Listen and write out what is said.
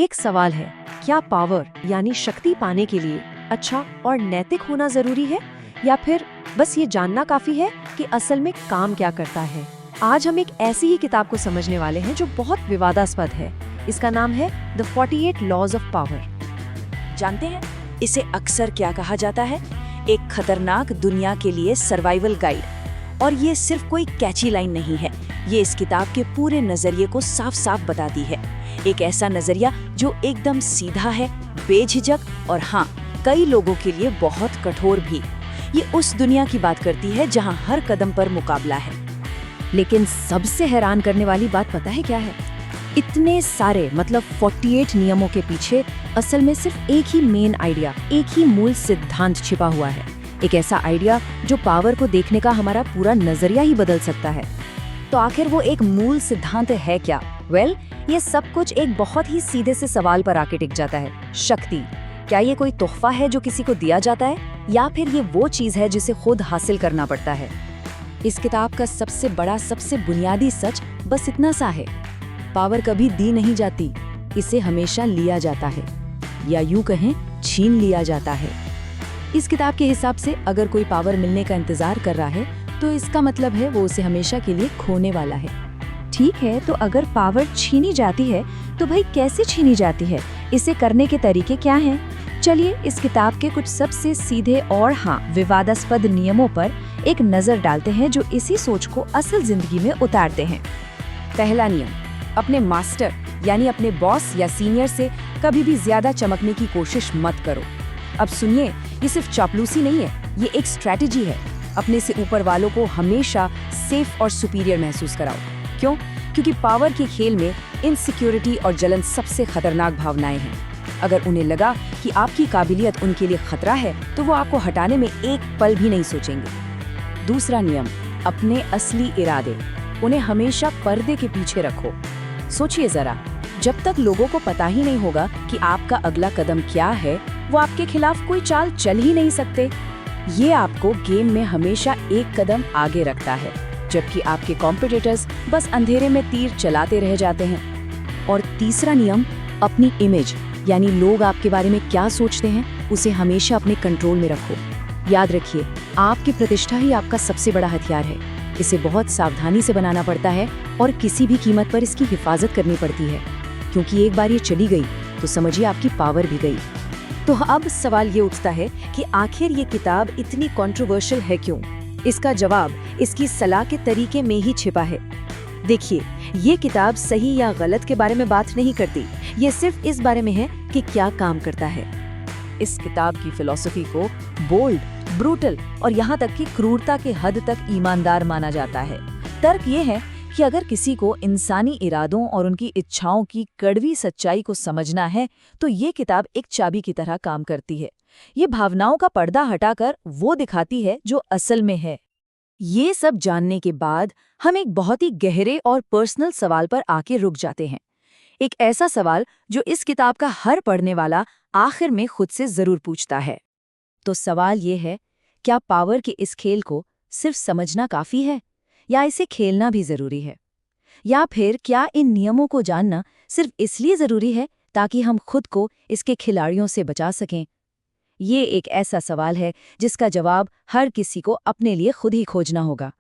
एक सवाल है, क्या पावर यानी शक्ति पाने के लिए अच्छा और नैतिक होना जरूरी है, या फिर बस ये जानना काफी है कि असल में काम क्या करता है। आज हम एक ऐसी ही किताब को समझने वाले हैं जो बहुत विवादास्पद है। इसका नाम है द 48 लॉज ऑफ पावर। जानते हैं इसे अक्सर क्या कहा जाता है? एक खतरनाक दुनिया के लिए सर्वाइवल गाइड। और ये सिर्फ कोई कैची लाइन नहीं है, ये इस किताब के पूरे नजरिए को साफ साफ बताती है। एक ऐसा नजरिया जो एकदम सीधा है, बेझिझक और हाँ, कई लोगों के लिए बहुत कठोर भी। ये उस दुनिया की बात करती है जहाँ हर कदम पर मुकाबला है। लेकिन सबसे हैरान करने वाली बात पता है क्या है? इतने सारे 48 नियमों के पीछे असल में सिर्फ एक ही मेन आइडिया, एक ही मूल सिद्धांत छिपा हुआ है। एक ऐसा आइडिया जो पावर को देखने का हमारा पूरा नजरिया ही बदल सकता है। तो आखिर वो एक मूल सिद्धांत है क्या? ये सब कुछ एक बहुत ही सीधे से सवाल पर आके टिक जाता है। शक्ति क्या ये कोई तोहफा है जो किसी को दिया जाता है, या फिर ये वो चीज है जिसे खुद हासिल करना पड़ता है? इस किताब का सबसे बड़ा, सबसे बुनियादी सच बस इतना सा है, पावर कभी दी नहीं जाती, इसे हमेशा लिया जाता है, या यूं कहें छीन लिया जाता है। इस किताब के हिसाब से अगर कोई पावर मिलने का इंतजार कर रहा है तो इसका मतलब है वो उसे हमेशा के लिए खोने वाला है। ठीक है, तो अगर पावर छीनी जाती है तो भाई कैसे छीनी जाती है, इसे करने के तरीके क्या हैं? चलिए इस किताब के कुछ सबसे सीधे और हाँ विवादास्पद नियमों पर एक नजर डालते हैं जो इसी सोच को असल जिंदगी में उतारते हैं। पहला नियम, अपने मास्टर यानी अपने बॉस या सीनियर से कभी भी ज्यादा चमकने की कोशिश मत करो। अब सुनिए, ये सिर्फ चापलूसी नहीं है, ये एक स्ट्रैटेजी है। अपने से ऊपर वालों को हमेशा सेफ और सुपीरियर महसूस कराओ। क्यों? क्योंकि पावर के खेल में इनसिक्योरिटी और जलन सबसे खतरनाक भावनाएं हैं। अगर उन्हें लगा कि आपकी काबिलियत उनके लिए खतरा है तो वो आपको हटाने में एक पल भी नहीं सोचेंगे। दूसरा नियम, अपने असली इरादे, उन्हें हमेशा पर्दे के पीछे रखो। सोचिए जरा, जब तक लोगों को पता ही नहीं होगा कि आपका अगला कदम क्या है, वो आपके खिलाफ कोई चाल चल ही नहीं सकते। ये आपको गेम में हमेशा एक कदम आगे रखता है, जबकि आपके कॉम्पिटिटर्स बस अंधेरे में तीर चलाते रह जाते हैं। और तीसरा नियम, अपनी इमेज यानी लोग आपके बारे में क्या सोचते हैं, उसे हमेशा अपने कंट्रोल में रखो। याद रखिए, आपकी प्रतिष्ठा ही आपका सबसे बड़ा हथियार है। इसे बहुत सावधानी से बनाना पड़ता है और किसी भी कीमत पर इसकी हिफाजत करनी पड़ती है, क्योंकि एक बार ये चली गई तो समझिए आपकी पावर भी गई। तो अब सवाल ये उठता है कि आखिर ये किताब इतनी कंट्रोवर्शियल है क्यों? इसका जवाब इसकी सलाह के तरीके में ही छिपा है। देखिए, ये किताब सही या गलत के बारे में बात नहीं करती, ये सिर्फ इस बारे में है कि क्या काम करता है। इस किताब की फिलॉसफी को बोल्ड, ब्रूटल और यहाँ तक कि क्रूरता के हद तक ईमानदार माना जाता है। तर्क ये है कि अगर किसी को इंसानी इरादों और उनकी इच्छाओं की कड़वी सच्चाई को समझना है तो ये किताब एक चाबी की तरह काम करती है। ये भावनाओं का पर्दा हटाकर वो दिखाती है जो असल में है। ये सब जानने के बाद हम एक बहुत ही गहरे और पर्सनल सवाल पर आके रुक जाते हैं। एक ऐसा सवाल जो इस किताब का हर पढ़ने वाला आखिर में खुद से जरूर पूछता है। तो सवाल ये है, क्या पावर के इस खेल को सिर्फ समझना काफी है, या इसे खेलना भी जरूरी है? या फिर क्या इन नियमों को जानना सिर्फ इसलिए जरूरी है ताकि हम खुद को इसके खिलाड़ियों से बचा सकें? ये एक ऐसा सवाल है जिसका जवाब हर किसी को अपने लिए खुद ही खोजना होगा।